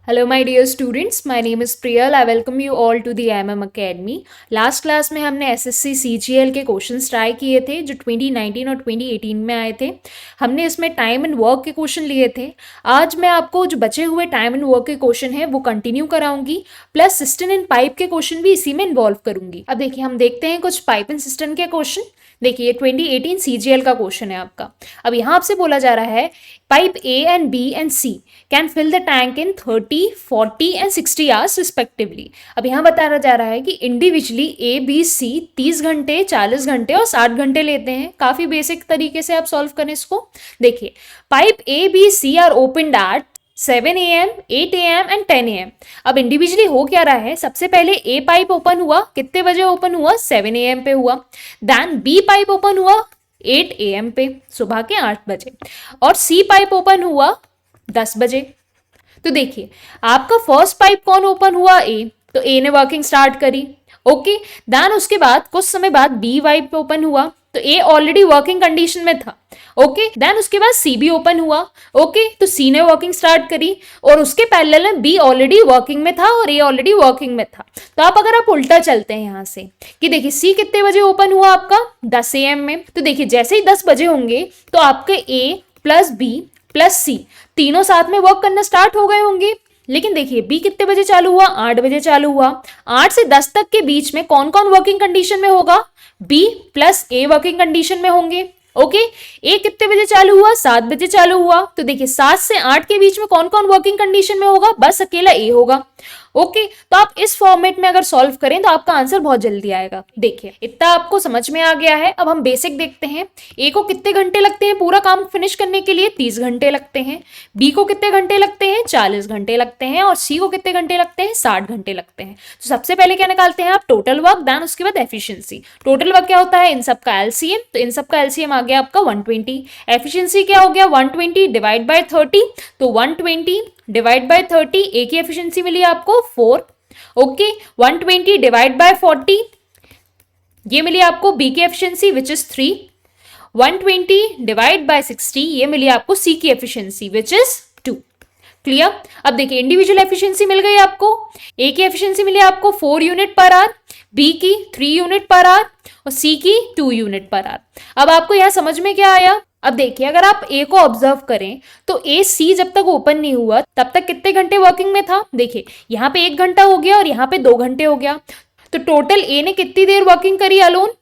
Hello my dear students, my name is Priyal. I welcome you all to the MM academy. Last class में हमने SSC CGL के questions try किए थे जो 2019 और 2018 में आए थे। हमने इसमें टाइम एंड वर्क के क्वेश्चन लिए थे। आज मैं आपको जो बचे हुए टाइम एंड वर्क के क्वेश्चन हैं वो कंटिन्यू कराऊंगी, प्लस सिस्टम एंड पाइप के क्वेश्चन भी इसी में इन्वॉल्व करूंगी। अब देखिए, हम देखते हैं कुछ पाइप एंड सिस्टम के क्वेश्चन। देखिए, 2018 सीजीएल का क्वेश्चन है आपका। अब यहाँ आपसे बोला जा रहा है pipe A and B and C can fill the tank in 30, 40 and 60 hours respectively. अब यहाँ बताया जा रहा है कि इंडिविजुअली ए बी सी 30 घंटे, 40 घंटे और 60 घंटे लेते हैं। काफी बेसिक तरीके से आप सॉल्व करें इसको। देखिए, pipe A B C are open at 7 AM, 8 AM and 10 AM। अब इंडिविजुअली हो क्या रहा है, सबसे पहले ए पाइप ओपन हुआ, कितने बजे ओपन हुआ, 7 AM पे हुआ। देन बी पाइप ओपन हुआ 8 AM पे, सुबह के 8 बजे। और सी पाइप ओपन हुआ 10 बजे। तो देखिए, आपका फर्स्ट पाइप कौन ओपन हुआ, ए, तो ए ने वर्किंग स्टार्ट करी। ओके, देन उसके बाद कुछ समय बाद बी पाइप ओपन हुआ, तो ए ऑलरेडी वर्किंग कंडीशन में था। ओके, देन उसके बाद सी भी ओपन हुआ। ओके, तो सी ने वर्किंग स्टार्ट करी और उसके पैरेलल में बी ऑलरेडी वर्किंग में था और ए ऑलरेडी वर्किंग में था। तो अगर आप उल्टा चलते हैं यहां से कि देखिए सी कितने बजे ओपन हुआ आपका, 10 AM में। तो देखिए, जैसे ही 10 बजे होंगे तो आपके ए प्लस बी प्लस सी तीनों साथ में वर्क करना स्टार्ट हो गए होंगे। लेकिन देखिए, बी कितने बजे चालू हुआ, 8 बजे चालू हुआ। 8 से 10 तक के बीच में कौन कौन वर्किंग कंडीशन में होगा, B plus A working condition में होंगे। ओके, ए कितने बजे चालू हुआ, 7 बजे चालू हुआ। तो देखिए, 7 से 8 के बीच में कौन कौन वर्किंग कंडीशन में होगा, बस अकेला ए होगा। ओके, तो आप इस फॉर्मेट में अगर सॉल्व करें तो आपका आंसर बहुत जल्दी आएगा। देखिए, इतना आपको समझ में आ गया है। अब हम बेसिक देखते हैं। ए को कितने घंटे लगते हैं पूरा काम फिनिश करने के लिए, 30 घंटे लगते हैं। बी को कितने घंटे लगते हैं, 40 घंटे लगते हैं। और सी को कितने घंटे लगते हैं, 60 घंटे लगते हैं। तो सबसे पहले क्या निकालते हैं आप, टोटल वर्क, देन उसके बाद एफिशिएंसी। टोटल वर्क क्या होता है, इन सब का एलसीएम, तो इन सब का एलसीएम आ गया आपका 120। एफिशिएंसी क्या हो गया, 120 डिवाइड बाय 30, तो 120 डिवाइड बाय 30, ए की एफिशिएंसी मिली आपको 4। ओके, 120 डिवाइड बाय 40, ये मिली आपको बी की efficiency which is 3। 120 divide by 60, ये मिली आपको सी की एफिशिएंसी विच इज 2। क्लियर। अब देखिए, इंडिविजुअल एफिशिएंसी मिल गई आपको। ए की एफिशिएंसी मिली आपको 4 यूनिट पर आवर, बी की 3 यूनिट पर आवर और सी की 2 यूनिट पर आवर। अब आपको यहां समझ में क्या आया। अब देखिए, अगर आप ए को ऑब्जर्व करें तो ए सी जब तक ओपन नहीं हुआ तब तक कितने घंटे वर्किंग में था। देखिए, यहाँ पे 1 घंटा हो गया और यहाँ पे 2 घंटे हो गया। तो टोटल ए ने कितनी देर वर्किंग करी अलोन,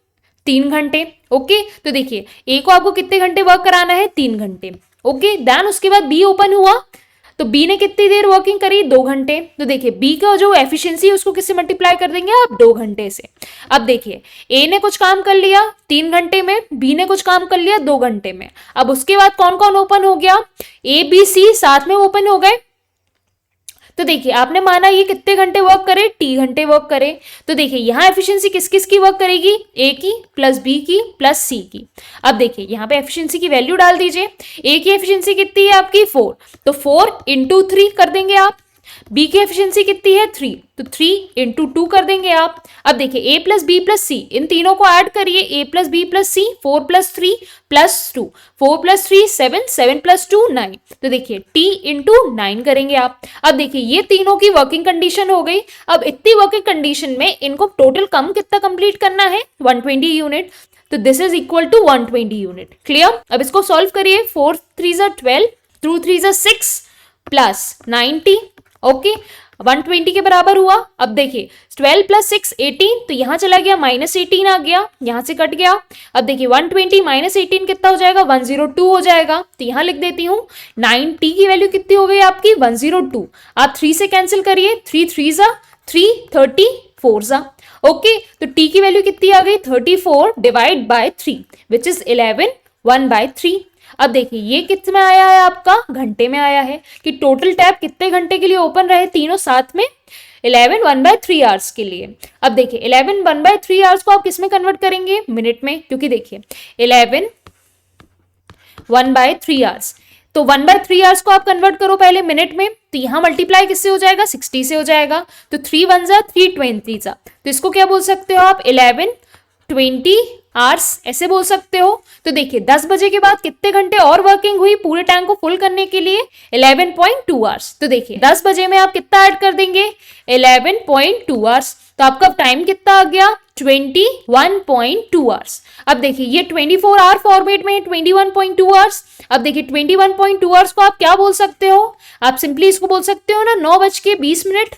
3 घंटे। ओके, तो देखिए ए को आपको कितने घंटे वर्क कराना है, 3 घंटे। ओके, देन उसके बाद बी ओपन हुआ तो बी ने कितनी देर वर्किंग करी, 2 घंटे। तो देखिए, बी का जो एफिशिएंसी है उसको किससे मल्टीप्लाई कर देंगे आप, 2 घंटे से। अब देखिए, ए ने कुछ काम कर लिया 3 घंटे में, बी ने कुछ काम कर लिया 2 घंटे में। अब उसके बाद कौन कौन ओपन हो गया, ए बी सी साथ में ओपन हो गए। तो देखिए, आपने माना ये कितने घंटे वर्क करे, टी घंटे वर्क करे। तो देखिए, यहाँ एफिशिएंसी किस किस की वर्क करेगी, ए की प्लस बी की प्लस सी की। अब देखिए, यहाँ पे एफिशिएंसी की वैल्यू डाल दीजिए। ए की एफिशिएंसी कितनी है आपकी, 4, तो 4 इंटू 3 कर देंगे आप। बी की एफिशिएंसी कितनी है, 3, तो 3 इंटू 2 कर देंगे आप। अब देखिए, ए प्लस बी प्लस सी, इन तीनों को ऐड करिए, ए प्लस बी प्लस सी, 4 प्लस 3 प्लस 2, 4 प्लस 3 7, 7 प्लस 2 9। तो देखिए, टी इंटू 9 करेंगे आप। अब देखिए, ये तीनों की वर्किंग कंडीशन हो गई। अब इतनी वर्किंग कंडीशन में इनको टोटल कम कितना कंप्लीट करना है, 120 यूनिट। तो this is equal to 120 unit. Clear. अब इसको सॉल्व करिए, 4 3 12, 2 3 6 प्लस 90। ओके, 120 के बराबर हुआ। अब देखिए, 12 प्लस 6 18, तो यहां चला गया माइनस 18 आ गया, यहां से कट गया। अब देखिए, 120 माइनस 18 कितना हो जाएगा, 102 हो जाएगा। तो यहां लिख देती हूं 9t की वैल्यू कितनी हो गई आपकी, 102। आप 3 से कैंसिल करिए, 3 3 जा 3, 34 जा। ओके, तो t की वैल्यू कितनी आ गई, 34 डिवाइड बाय 3 विच इज 11, 1/3। अब देखिए, ये कितने में आया है आपका, घंटे में आया है कि टोटल टैप कितने घंटे के लिए ओपन रहे तीनों साथ में, 11 1/3 आवर्स के लिए। अब देखिए, 11 1/3 आवर्स को आप किस में कन्वर्ट करेंगे, मिनट में, क्योंकि देखिए 11 1/3 आवर्स, तो 1/3 आवर्स को आप कन्वर्ट करो पहले मिनट में, तो यहां मल्टीप्लाई किससे हो जाएगा, 60 से हो जाएगा। तो 3 1 जा 3 20 जा, तो इसको क्या बोल सकते हो आप, 11 20 आवर्स ऐसे बोल सकते हो। तो देखिए 10 बजे के बाद कितने घंटे और वर्किंग हुई पूरे टैंक को फुल करने के लिए? 11.2 आवर्स। तो देखिए 10 बजे में आप कितना ऐड कर देंगे? 11.2 आवर्स। तो आपका टाइम कितना आ गया? 21.2 आवर्स। अब देखिए ये 24 आवर फॉर्मेट में है 21.2 आवर्स। अब देखिए 21.2 आवर्स को आप क्या बोल सकते हो? आप सिंपली इसको बोल सकते हो ना 9:20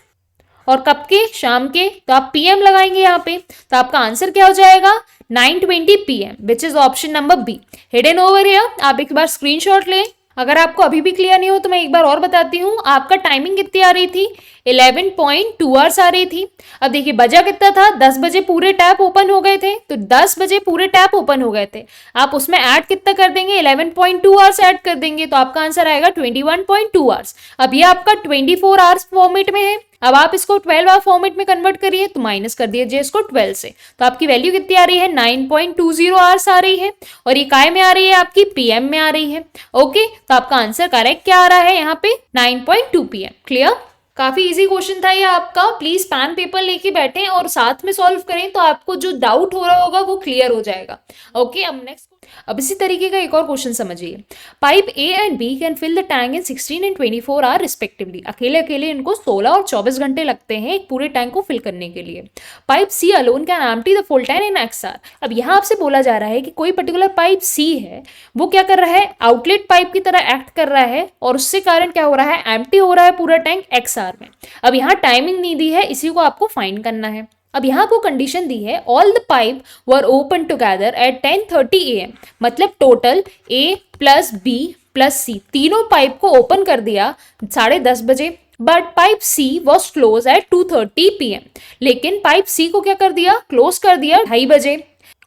और कब के? शाम के। तो आप पीएम लगाएंगे यहाँ पे, तो आपका आंसर क्या हो जाएगा? 9:20 PM, which is option number B. Hidden over here, आप एक बार स्क्रीनशॉट लें। अगर आपको अभी भी क्लियर नहीं हो तो मैं एक बार और बताती हूँ। आपका टाइमिंग कितनी आ रही थी? 11.2 आवर्स आ रही थी। अब देखिए बजा कितना था? 10 बजे पूरे टैप ओपन हो गए थे, तो 10 बजे पूरे टैप ओपन हो गए थे। आप उसमें ऐड कितना कर देंगे? 11.2 आवर्स ऐड कर देंगे, तो आपका आंसर आएगा 21.2 आवर्स। अब ये आपका 24 आवर्स फॉर्मेट में है। अब आप इसको 12 आवर फॉर्मेट में कन्वर्ट करिए, तो माइनस कर दीजिए इसको 12 से, तो आपकी वैल्यू कितनी आ रही है? 9.20 आवर्स आ रही है। और ये काय में आ रही है? आपकी पीएम में आ रही है। ओके, तो आपका आंसर करेक्ट क्या आ रहा है यहाँ पे? 9.2 PM। क्लियर? काफी इजी क्वेश्चन था ये आपका। प्लीज पेन पेपर लेके बैठें और साथ में सॉल्व करें, तो आपको जो डाउट हो रहा होगा वो क्लियर हो जाएगा। ओके, अब नेक्स्ट। अब इसी तरीके का एक और क्वेश्चन समझिए। Pipe A and B can fill the tank in 16 and 24 hour respectively. अकेले अकेले इनको 16 और 24 घंटे लगते हैं एक पूरे टैंक को फिल करने के लिए। Pipe C alone can empty the full tank in X hour. अब यहाँ आपसे बोला जा रहा है कि कोई पर्टिकुलर पाइप सी है, वो क्या कर रहा है? आउटलेट पाइप की तरह एक्ट कर रहा है, और उससे कारण क्या हो रहा है? एम्प्टी हो रहा है पूरा टैंक एक्स आवर में। अब यहाँ टाइमिंग नहीं दी है, इसी को आपको फाइंड करना है। अब यहाँ को कंडीशन दी है all the pipe were open together at 10:30 AM, मतलब total A plus B plus C तीनों पाइप को ओपन कर दिया 10:30 बजे, but pipe C was close at 2:30 PM। लेकिन पाइप सी को क्या कर दिया? क्लोज कर दिया 2:30 बजे।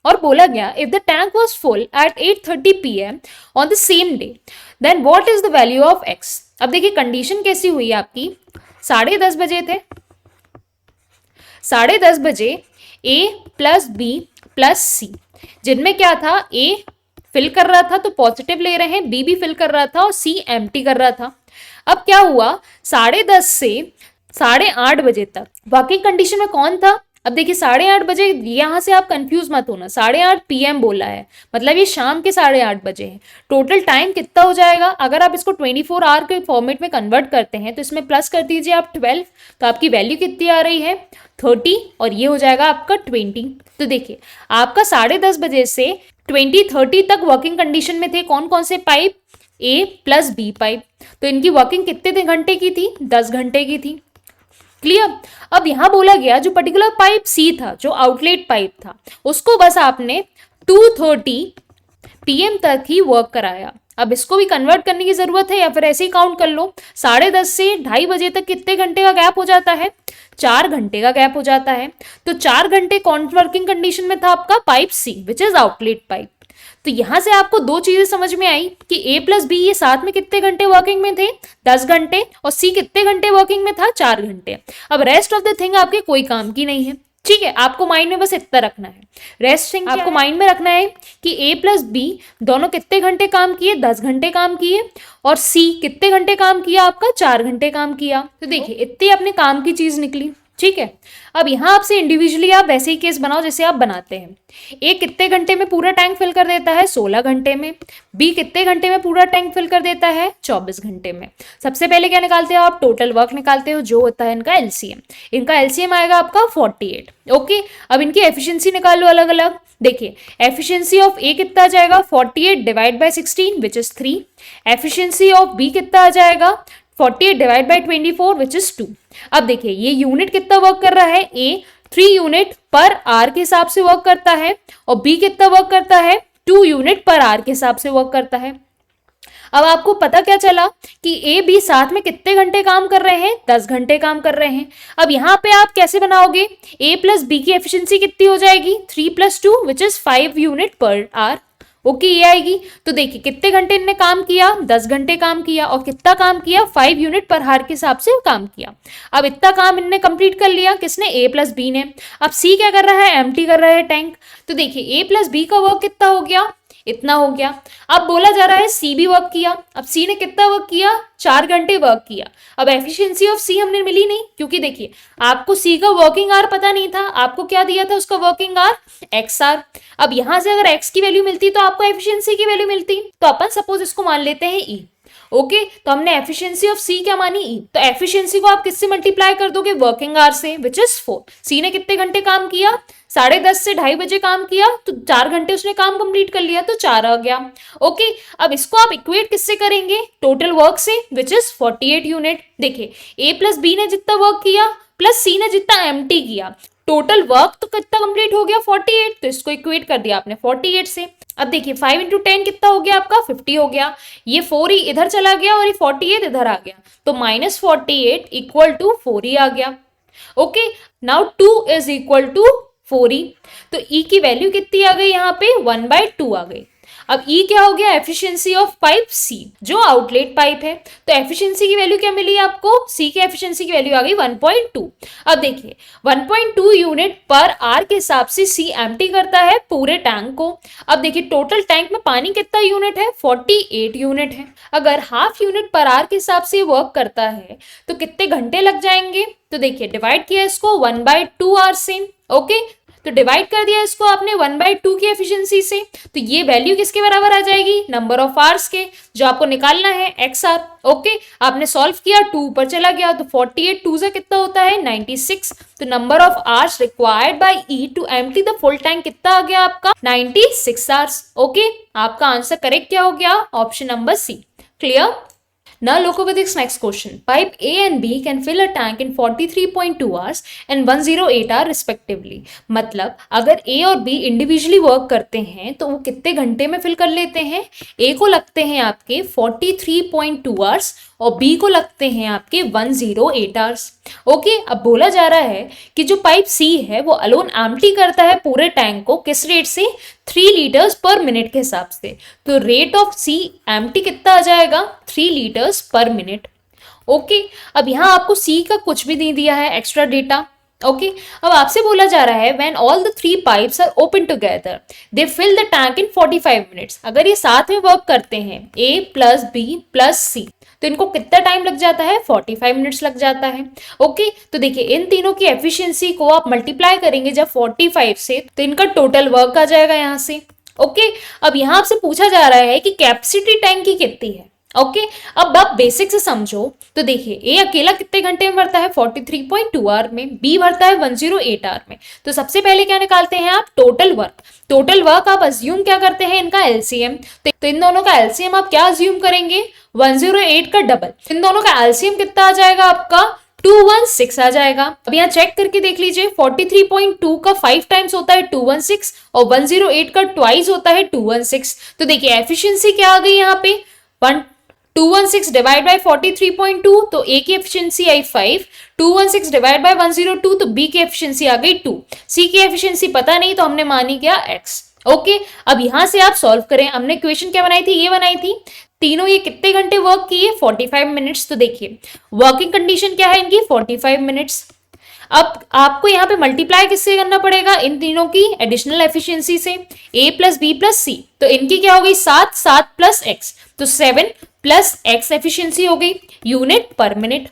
और बोला गया if the tank was full at 8:30 PM on the same day, then what is the value of X. अब देखिए कंडीशन कैसी हुई आपकी? 10:30 बजे थे, 10:30 बजे ए प्लस बी प्लस सी, जिनमें क्या था? ए फिल कर रहा था तो पॉजिटिव ले रहे हैं, बी भी फिल कर रहा था और सी एम्प्टी कर रहा था। अब क्या हुआ? 10:30 से 8:30 बजे तक वर्किंग कंडीशन में कौन था? अब देखिए 8:30 बजे, यहां से आप कंफ्यूज मत होना, 8:30 PM बोला है, मतलब ये शाम के 8:30 बजे है। टोटल टाइम कितना हो जाएगा? अगर आप इसको 24 आवर के फॉर्मेट में कन्वर्ट करते हैं तो इसमें प्लस कर दीजिए आप 12, तो आपकी वैल्यू कितनी आ रही है? 30, और ये हो जाएगा आपका 20। तो देखिए आपका 10:30 बजे से 20:30 तक वर्किंग कंडीशन में थे कौन कौन से पाइप? ए प्लस बी पाइप। तो इनकी वर्किंग कितने घंटे की थी? 10 घंटे की थी। क्लियर? अब यहां बोला गया जो पर्टिकुलर पाइप सी था, जो आउटलेट पाइप था, उसको बस आपने 2:30 PM तक ही वर्क कराया। अब इसको भी कन्वर्ट करने की जरूरत है, या फिर ऐसे ही काउंट कर लो। 10:30 से 2:30 बजे तक कितने घंटे का गैप हो जाता है? 4 घंटे का गैप हो जाता है। तो 4 घंटे कौन वर्किंग कंडीशन में था? आपका pipe C, which is outlet pipe. तो यहां से आपको दो चीजें समझ में आई कि ए प्लस बी ये साथ में कितने घंटे वर्किंग में थे? 10 घंटे। और सी कितने घंटे वर्किंग में था? 4 घंटे। अब रेस्ट ऑफ द थिंग आपके कोई काम की नहीं है, ठीक है? आपको माइंड में बस इतना रखना है। रेस्ट थिंग आपको माइंड में रखना है कि ए प्लस बी दोनों कितने घंटे काम किए? 10 घंटे काम किए। और सी कितने घंटे काम किया? आपका 4 घंटे काम किया। तो देखिए इतनी अपने काम की चीज निकली, ठीक है? अब यहाँ आपसे इंडिविजुअली आप वैसे ही केस बनाओ जैसे आप बनाते हैं। ए कितने घंटे में पूरा टैंक फिल कर देता है? 16 घंटे में। बी कितने घंटे में पूरा टैंक फिल कर देता है? 24 घंटे में। सबसे पहले क्या निकालते हो आप? टोटल वर्क निकालते हो, जो होता है इनका एलसीएम। इनका एलसीएम आएगा आपका 48। ओके, अब इनकी एफिशिएंसी निकाल लो अलग अलग। देखिए एफिशिएंसी ऑफ ए कितना आ जाएगा? 48 divide by 16 which is 3। Efficiency of B कितना आ जाएगा? 48 डिवाइड बाई 24 विच इज 2। अब देखिए ये यूनिट कितना वर्क कर रहा है? ए 3 यूनिट पर आर के हिसाब से वर्क करता है, और बी कितना वर्क करता है? 2 यूनिट पर आर के हिसाब से वर्क करता है। अब आपको पता क्या चला कि ए बी साथ में कितने घंटे काम कर रहे हैं? 10 घंटे काम कर रहे हैं। अब यहाँ पे आप कैसे बनाओगे? ए प्लस बी की एफिशिएंसी कितनी हो जाएगी? 3 + 2 विच इज 5 यूनिट पर आर। ओके, ये आएगी। तो देखिए कितने घंटे इनने काम किया? 10 घंटे काम किया। और कितना काम किया? 5 यूनिट पर हार के हिसाब से काम किया। अब इतना काम इनने कंप्लीट कर लिया, किसने? ए प्लस बी ने। अब सी क्या कर रहा है? एम्प्टी कर रहा है टैंक। तो देखिए ए प्लस बी का वर्क कितना हो गया? इतना हो गया। अब बोला जा रहा है सी भी वर्क किया। अब सी ने कितना वर्क किया, 4 घंटे वर्क किया। अब एफिशिएंसी ऑफ सी हमने मिली नहीं, क्योंकि देखिए आपको सी का वर्किंग आवर पता नहीं था, आपको क्या दिया था उसका वर्किंग आवर एक्स आर। अब यहां से अगर एक्स की वैल्यू मिलती तो आपको एफिशिएंसी की वैल्यू मिलती। तो अपन सपोज इसको मान लेते हैं ई। ओके, तो हमने एफिशिएंसी ऑफ सी क्या मानी, ई। तो एफिशिएंसी को आप किससे मल्टीप्लाई कर दोगे, वर्किंग आवर से, विच इज 4। सी ने कितने घंटे काम किया, 10:30 से 2:30 काम किया, तो 4 घंटे उसने काम कंप्लीट कर लिया, तो 4 आ गया। ओके, अब इसको आप इक्वेट किससे करेंगे, टोटल वर्क से, विच इज 48 यूनिट। देखिए ए प्लस बी ने जितना वर्क किया प्लस सी ने जितना एमटी किया, टोटल वर्क तो कितना कंप्लीट हो गया, 48। तो इसको इक्वेट कर दिया आपने 48 से। अब देखिए 5 × 10 कितना हो गया आपका, 50 हो गया। ये 4 ही इधर चला गया और ये 48 इधर आ गया, तो -48 इक्वल टू 4 ही आ गया। Okay, now 2 is equal to 4 ही। तो ई की वैल्यू कितनी आ गई, यहाँ पे 1/2 आ गई। अब ई क्या हो गया, एफिशिएंसी ऑफ पाइप सी, जो आउटलेट पाइप है। तो एफिशिएंसी की वैल्यू क्या मिली आपको, सी की एफिशिएंसी की वैल्यू आ गई 1.2। अब देखिए 1.2 यूनिट पर आर के हिसाब से सी एम्प्टी करता है पूरे टैंक को। अब देखिए टोटल टैंक में पानी कितना यूनिट है, 48 यूनिट है। अगर हाफ यूनिट पर आर के हिसाब से वर्क करता है तो कितने घंटे लग जाएंगे। तो देखिए डिवाइड किया इसको 1/2 आर से। ओके, तो डिवाइड कर दिया इसको आपने 1/2 की एफिशिएंसी से, तो ये वैल्यू किसके बराबर आ जाएगी, नंबर ऑफ आवर्स के, जो आपको निकालना है एक्स आर। ओके, आपने सॉल्व किया, 2 ऊपर चला गया, तो 48 2 से कितना होता है 96। तो number of hours required by E to empty the full tank कितना आ गया आपका, 96 आवर्स। ओके, आपका आंसर करेक्ट क्या हो गया, option number C. Clear. Now look over this next question. Pipe A and B can fill a tank in 43.2 hours and 108 hour respectively. मतलब अगर A और B इंडिविजुअली वर्क करते हैं तो वो कितने घंटे में फिल कर लेते हैं, A को लगते हैं आपके 43.2 आवर्स और B को लगते हैं आपके 108 आवर्स। ओके, अब बोला जा रहा है कि जो पाइप C है वो अलोन एम्प्टी करता है पूरे टैंक को किस रेट से, 3 लीटर्स पर मिनट के हिसाब से। तो रेट ऑफ सी एम्प्टी कितना आ जाएगा, 3 लीटर्स पर मिनट। ओके, अब यहाँ आपको सी का कुछ भी नहीं दिया है एक्स्ट्रा डेटा। ओके, अब आपसे बोला जा रहा है when all the 3 pipes are open together they fill the tank in 45 minutes. अगर ये साथ में वर्क करते हैं A plus B plus C, तो इनको कितना टाइम लग जाता है, 45 मिनट्स लग जाता है। ओके, तो देखिए इन तीनों की एफिशिएंसी को आप मल्टीप्लाई करेंगे जब 45 से, तो इनका टोटल वर्क आ जाएगा यहाँ से। ओके, अब यहाँ आपसे पूछा जा रहा है कि कैपेसिटी टैंक की कितनी है। ओके, अब आप बेसिक से समझो तो देखिए ए अकेला कितने घंटे में भरता है, 43.2 आवर में, बी भरता है 108 आवर में। तो सबसे पहले क्या निकालते हैं आप, टोटल वर्क। टोटल वर्क आप अज्यूम क्या करते हैं, इनका एलसीएम। तो इन दोनों का एलसीएम आप क्या अज्यूम करेंगे, 108 का डबल। इन दोनों का एलसीएम कितना आ जाएगा आपका, 216 आ जाएगा। अब यहाँ चेक करके देख लीजिए, 43.2 का 5 टाइम्स होता है 216 और 108 का ट्वाइस होता है 216। तो देखिए एफिशिएंसी क्या आ गई यहाँ पे, 216 डिवाइड बाय 43.2, तो ए की एफिशिएंसी आई 5, 216 डिवाइड बाय 102, तो बी की एफिशिएंसी आ गई 2, सी की एफिशिएंसी पता नहीं तो हमने मानी क्या एक्स। ओके, अब यहां से आप सॉल्व करें। हमने इक्वेशन क्या बनाई थी, ये बनाई थी। तीनों ये कितने घंटे वर्क किए, 45 मिनट्स। तो देखिए वर्किंग कंडीशन क्या है इनकी, 45 मिनट्स। अब आपको यहाँ पे मल्टीप्लाई किससे करना पड़ेगा, इन तीनों की एडिशनल एफिशिएंसी से, a plus B plus C. तो इनकी क्या हो गई, 7 7 प्लस एक्स, तो 7 प्लस एक्स एफिशिएंसी हो गई यूनिट पर मिनट।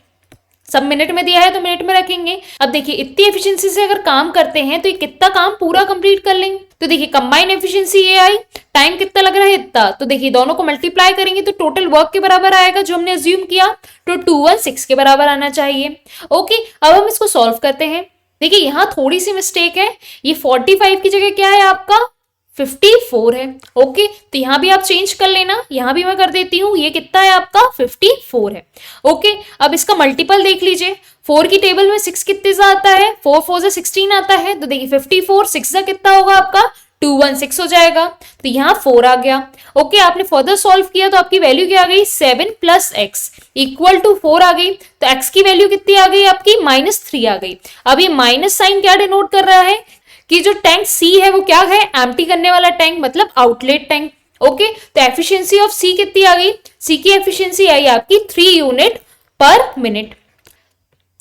सब मिनट में दिया है तो मिनट में रखेंगे। अब देखिए इतनी एफिशिएंसी से अगर काम करते हैं तो ये कितना काम पूरा कंप्लीट कर लेंगे। तो देखिए कंबाइन एफिशिएंसी ये आई, टाइम कितना लग रहा है इतना, तो देखिए दोनों को मल्टीप्लाई करेंगे तो टोटल वर्क के बराबर आएगा जो हमने अज्यूम किया, तो 216 के बराबर आना चाहिए। ओके, अब हम इसको सॉल्व करते हैं। देखिए यहाँ थोड़ी सी मिस्टेक है, ये 45 की जगह क्या है आपका 54 है। ओके, तो यहाँ भी आप चेंज कर लेना, यहाँ भी मैं कर देती हूँ, ये कितना है आपका 54 है। ओके, अब इसका मल्टीपल देख लीजिए, 4 की टेबल में 6 कितने से आता है, 4 4 से 16 आता है। तो देखिए 54 6 से कितना होगा आपका 216 हो जाएगा, तो यहाँ 4 आ गया। ओके, आपने फर्दर सॉल्व किया तो आपकी वैल्यू क्या आ गई, 7 प्लस एक्स इक्वल टू 4 आ गई। तो एक्स की वैल्यू कितनी आ गई आपकी, -3 आ गई। अब ये माइनस साइन क्या डिनोट कर रहा है कि जो टैंक सी है वो क्या है, एम्प्टी करने वाला टैंक, मतलब आउटलेट टैंक। ओके, तो एफिशिएंसी ऑफ सी कितनी आ गई, सी की एफिशिएंसी आई आपकी 3 यूनिट पर मिनट।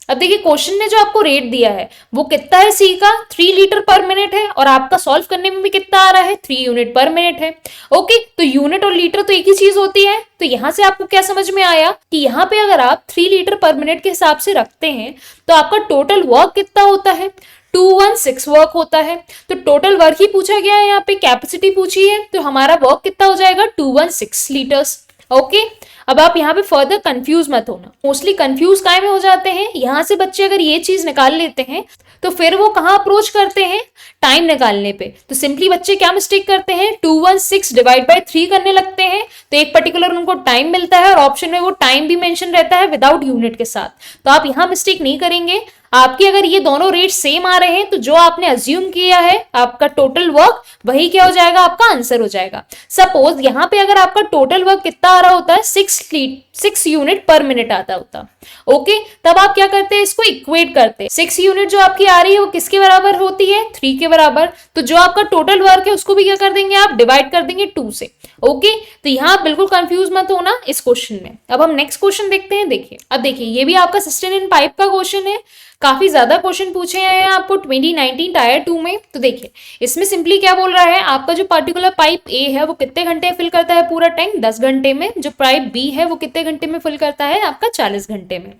अब देखिए क्वेश्चन ने जो आपको रेट दिया है वो कितना है, सी का 3 लीटर पर मिनट है और आपका सॉल्व करने में भी कितना आ रहा है, 3 यूनिट पर मिनट है। ओके, तो यूनिट और लीटर तो एक ही चीज होती है। तो यहां से आपको क्या समझ में आया कि यहाँ पे अगर आप 3 लीटर पर मिनट के हिसाब से रखते हैं तो आपका टोटल वर्क कितना होता है, 216 वर्क होता है। तो टोटल वर्क ही पूछा गया है, यहाँ पे कैपेसिटी पूछी है, तो हमारा वर्क कितना हो जाएगा, 216 लीटर्स। ओके, अब आप यहाँ पे फर्दर कंफ्यूज मत होना। मोस्टली कंफ्यूज काय में हो जाते हैं, यहाँ से बच्चे अगर ये चीज निकाल लेते हैं तो फिर वो कहाँ अप्रोच करते हैं, टाइम निकालने पे। तो सिंपली बच्चे क्या मिस्टेक करते हैं, 216 डिवाइड बाय 3 करने लगते हैं, तो एक पर्टिकुलर उनको टाइम मिलता है और ऑप्शन में वो टाइम भी मेंशन रहता है विदाउट यूनिट के साथ। तो आप यहाँ मिस्टेक नहीं करेंगे। आपकी अगर ये दोनों रेट सेम आ रहे हैं तो जो आपने अज्यूम किया है आपका टोटल वर्क वही क्या हो जाएगा, आपका आंसर हो जाएगा। सपोज यहाँ पे अगर आपका टोटल वर्क कितना आ रहा होता है, 6 यूनिट पर मिनट आता होता। ओके, तब आप क्या करते हैं, इसको इक्वेट करते हैं। 6 यूनिट जो आपकी आ रही है वो किसके बराबर होती है, 3 के बराबर। तो जो आपका टोटल वर्क है उसको भी क्या कर देंगे, आप डिवाइड कर देंगे 2 से। ओके, तो यहाँ बिल्कुल कंफ्यूज मत होना इस क्वेश्चन में। अब हम नेक्स्ट क्वेश्चन देखते हैं। देखिए, अब देखिए ये भी आपका सिस्टम इन पाइप का क्वेश्चन है। काफी ज्यादा क्वेश्चन पूछे हैं आपको 2019 टायर 2 में। तो देखिए इसमें सिंपली क्या बोल रहा है, आपका जो पर्टिकुलर पाइप ए है वो कितने घंटे फिल करता है पूरा टैंक, 10 घंटे में। जो पाइप बी है वो कितने घंटे में फिल करता है, आपका 40 घंटे में।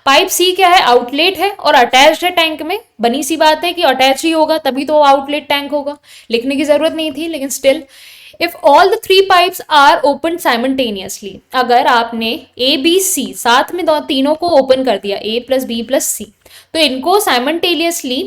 पाइप सी क्या है, आउटलेट है और अटैच्ड है टैंक में। बनी सी बात है कि अटैच ही होगा तभी तो आउटलेट टैंक होगा, लिखने की जरूरत नहीं थी, लेकिन still if all the 3 pipes are open simultaneously, अगर आपने ए बी सी साथ में तीनों को ओपन कर दिया, ए प्लस बी प्लस सी, तो इनको साइमल्टेनियसली,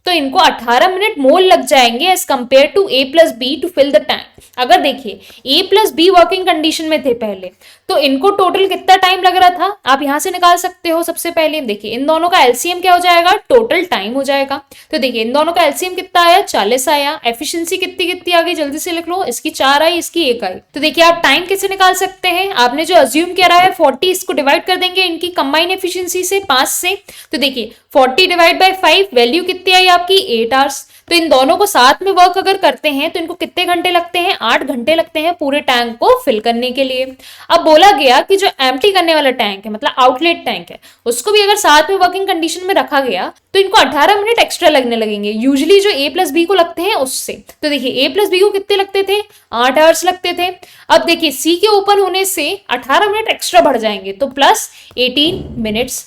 तो इनको 18 मिनट मोर लग जाएंगे as compare to A plus B to fill the tank. अगर देखिए A plus B working condition में थे पहले, तो इनको टोटल कितना टाइम लग रहा था, आप यहां से निकाल सकते हो। सबसे पहले देखिए इन दोनों का एलसीएम क्या हो जाएगा, टोटल टाइम हो जाएगा। तो देखिए इन दोनों का एलसीएम कितना आया, 40 आया। एफिशिएंसी कितनी कितनी आ गई, जल्दी से लिख लो, इसकी 4 आई, इसकी 1 आई। तो देखिए आप टाइम कैसे निकाल सकते हैं, आपने जो अज्यूम किया है 40, इसको डिवाइड कर देंगे इनकी कंबाइन एफिशिएंसी से 5 से। तो देखिए 40 डिवाइड बाय 5 वैल्यू कितनी आई आपकी, 8 आवर्स। तो इन दोनों को साथ में वर्क अगर करते हैं तो इनको कितने घंटे लगते हैं, 8 घंटे लगते हैं पूरे टैंक को फिल करने के लिए। अब बोला गया कि जो एम्प्टी करने वाला टैंक है, मतलब आउटलेट टैंक है, उसको भी अगर साथ में वर्किंग कंडीशन में रखा गया तो इनको 18 मिनट एक्स्ट्रा लगने लगेंगे, यूजुअली जो ए प्लस बी को लगते हैं उससे। तो देखिए ए प्लस बी को कितने लगते थे, 8 आवर्स लगते थे। अब देखिए सी के ओपन होने से 18 मिनट एक्स्ट्रा बढ़ जाएंगे, तो प्लस 18 मिनट्स।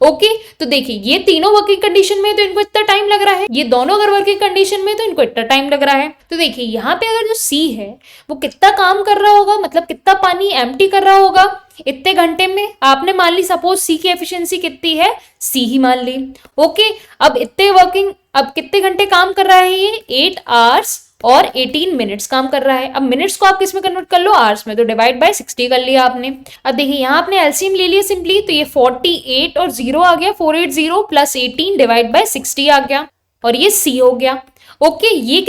ओके, तो देखिए ये तीनों वर्किंग कंडीशन में तो इनको इतना टाइम लग रहा है, ये दोनों अगर वर्किंग कंडीशन में तो इनको इतना टाइम लग रहा है। तो देखिए यहाँ पे अगर जो सी है वो कितना काम कर रहा होगा, मतलब कितना पानी एम्प्टी कर रहा होगा इतने घंटे में। आपने मान ली सपोज सी की एफिशिएंसी कितनी है, सी ही मान ली। ओके, अब इतने वर्किंग, अब कितने घंटे काम कर रहा है ये, 8 आवर्स और 18 मिनट्स काम कर रहा है। अब मिनट्स को आप किस में कन्वर्ट कर लो, आवर्स में, तो डिवाइड बाय 60 कर लिया आपने। अब देखिए यहाँ आपने एलसीएम ले लिया सिंपली, तो ये 48 और 0 आ गया, 480 प्लस 18 डिवाइड बाय 60 आ गया, और ये सी हो गया। ओके, ये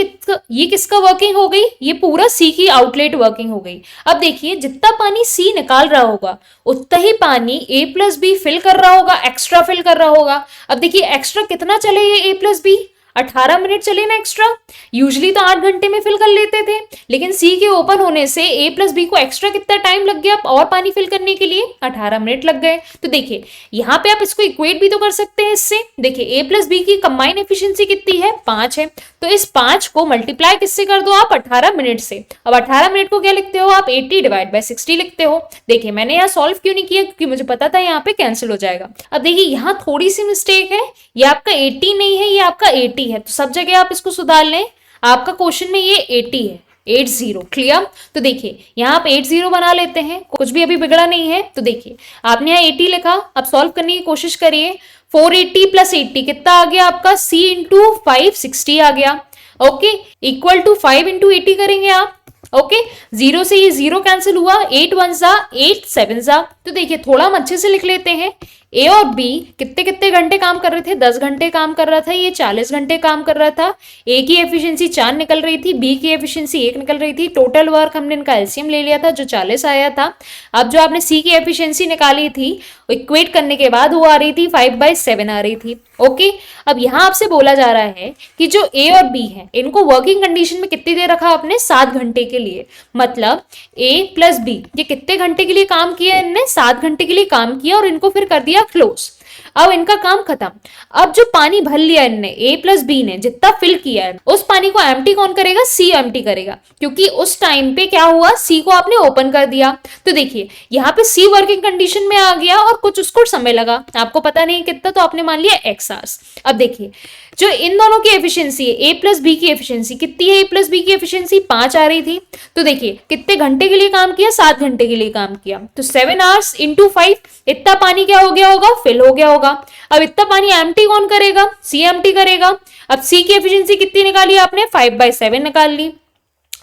किसका वर्किंग हो गई, ये पूरा सी की आउटलेट वर्किंग हो गई। अब देखिए जितना पानी सी निकाल रहा होगा उतना ही पानी ए प्लस बी फिल कर रहा होगा, एक्स्ट्रा फिल कर रहा होगा। अब देखिए एक्स्ट्रा कितना चले ये ए प्लस बी, 18 मिनट चले ना एक्स्ट्रा। यूजली तो 8 घंटे में फिल कर लेते थे, लेकिन सी के ओपन होने से ए प्लस बी को एक्स्ट्रा कितना टाइम लग गया और पानी फिल करने के लिए, 18 मिनट लग गए। तो देखिए यहाँ पे आप इसको इक्वेट भी तो कर सकते हैं इससे। देखिए ए प्लस बी की कंबाइन एफिशिएंसी कितनी है, 5 है, तो इस 5 को मल्टीप्लाई किससे कर दो आप, 18 मिनट से। अब 18 मिनट को क्या लिखते हो आप, 80 डिवाइड बाय 60 लिखते हो। देखिए मैंने यहाँ सॉल्व क्यों नहीं किया, क्योंकि मुझे पता था यहाँ पे कैंसिल हो जाएगा। अब देखिए यहाँ थोड़ी सी मिस्टेक है, ये आपका 80 नहीं है, ये आपका 80 है, तो सब जगह आप इसको सुधार लें। आपका क्वेश्चन में ये 80 है, 80, क्लियर। तो देखिए यहाँ आप 80 बना लेते हैं, कुछ भी अभी बिगड़ा नहीं है। तो देखिए आपने यहाँ 80 लिखा, अब सॉल्व करने की कोशिश करिए। 480 प्लस 80 कितना आ गया आपका, C इंटू 5 60 आ गया। ओके, इक्वल टू 5 इंटू 80 करेंगे आप। ओके, 0 से ये 0 कैंसिल हुआ, 8 1 जा 8 7 जा। तो देखिए थोड़ा हम अच्छे से लिख लेते हैं। ए और बी कितने कितने घंटे काम कर रहे थे, 10 घंटे काम कर रहा था, ये 40 घंटे काम कर रहा था। ए की एफिशिएंसी 4 निकल रही थी, बी की एफिशिएंसी 1 निकल रही थी। टोटल वर्क हमने इनका एलसीएम ले लिया था जो 40 आया था। अब जो आपने सी की एफिशिएंसी निकाली थी इक्वेट करने के बाद वो आ रही थी 5/7 आ रही थी। ओके, अब यहाँ आपसे बोला जा रहा है कि जो ए और बी है इनको वर्किंग कंडीशन में कितनी देर रखा आपने, 7 घंटे के लिए। मतलब ए प्लस बी ये कितने घंटे के लिए काम किया, इनने 7 घंटे के लिए काम किया और इनको फिर कर दिया क्लोज। अब इनका काम खत्म। अब जो पानी भर लिया इनने ए प्लस बी ने, जितना फिल किया है, उस पानी को एम्प्टी कौन करेगा? सी एम्प्टी करेगा, क्योंकि उस टाइम पे क्या हुआ, सी को आपने ओपन कर दिया। तो देखिए यहाँ पे सी वर्किंग कंडीशन में आ गया और कुछ उसको समय लगा, आपको पता नहीं कितना, तो आपने मान लिया एक्स आवर्स। अब देखिए जो इन दोनों की एफिशिएंसी है, ए प्लस बी की एफिशिएंसी कितनी है? ए प्लस बी की एफिशिएंसी 5 आ रही थी। तो देखिए कितने घंटे के लिए काम किया? 7 घंटे के लिए काम किया। तो 7 आवर्स इंटू 5, इतना पानी क्या हो गया होगा? फिल हो गया होगा। अब इतना पानी एम्प्टी कौन करेगा? सी एम्प्टी करेगा। अब सी की एफिशिएंसी कितनी निकाली आपने? 5/7 निकाल ली।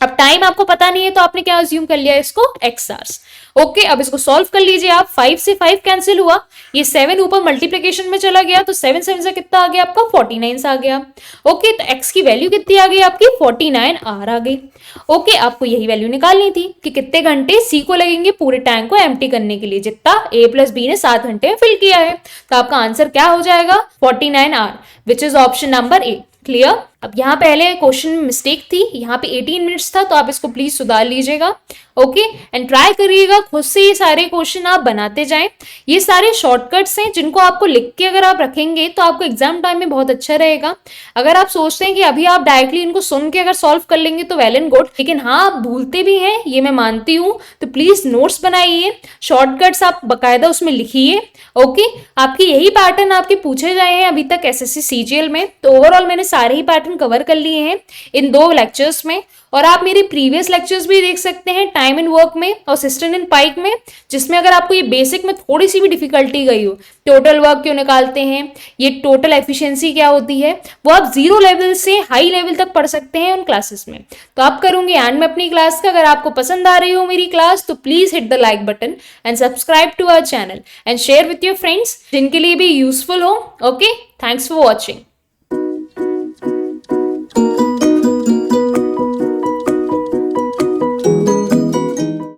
अब टाइम आपको पता नहीं है तो आपने क्या अज्यूम कर लिया इसको? X hours. ओके, अब इसको सॉल्व कर लीजिए आप। 5 से 5 कैंसिल हुआ, ये 7 ऊपर मल्टीप्लिकेशन में चला गया, तो 7 से कितना आ गया आपका? 49 आ गया। ओके, तो x की वैल्यू कितनी आ गई आपकी? 49 आर आ गई। ओके, आपको यही वैल्यू निकालनी थी कि कितने घंटे सी को लगेंगे पूरे टैंक को एम्प्टी करने के लिए, जितना ए प्लस बी ने 7 घंटे में फिल किया है। तो आपका आंसर क्या हो जाएगा? 49 are, which is option number A. Clear? अब यहाँ पहले क्वेश्चन में मिस्टेक थी, यहाँ पे 18 मिनट्स था, तो आप इसको प्लीज सुधार लीजिएगा। ओके, एंड ट्राई करिएगा खुद से ये सारे क्वेश्चन आप बनाते जाएं। ये सारे शॉर्टकट्स हैं जिनको आपको लिख के अगर आप रखेंगे तो आपको एग्जाम टाइम में बहुत अच्छा रहेगा। अगर आप सोचते हैं कि अभी आप डायरेक्टली इनको सुन के अगर सॉल्व कर लेंगे तो वेल एंड गुड, लेकिन हाँ आप भूलते भी हैं, ये मैं मानती हूँ, तो प्लीज नोट्स बनाइए, शॉर्टकट्स आप बकायदा उसमें लिखिए। ओके, आपकी यही पैटर्न आपके पूछे गए हैं अभी तक एसएससी सीजीएल में, तो ओवरऑल मैंने सारे ही पैटर्न कवर कर लिए हैं इन 2 लेक्चर्स में। और आप मेरे प्रीवियस लेक्चर्स भी देख सकते हैं टाइम एंड वर्क में और सिस्टम इन पाइक में, जिसमें अगर आपको ये बेसिक में थोड़ी सी भी डिफिकल्टी गई हो, टोटल वर्क क्यों निकालते हैं, ये टोटल एफिशिएंसी क्या होती है, वो आप 0 लेवल से हाई लेवल तक पढ़ सकते हैं उन क्लासेस में। तो आप करूंगी एंड में अपनी क्लास का। अगर आपको पसंद आ रही हो मेरी क्लास तो please hit the like button and subscribe to our channel and share with your friends जिनके लिए भी यूजफुल हो। Okay, thanks for watching.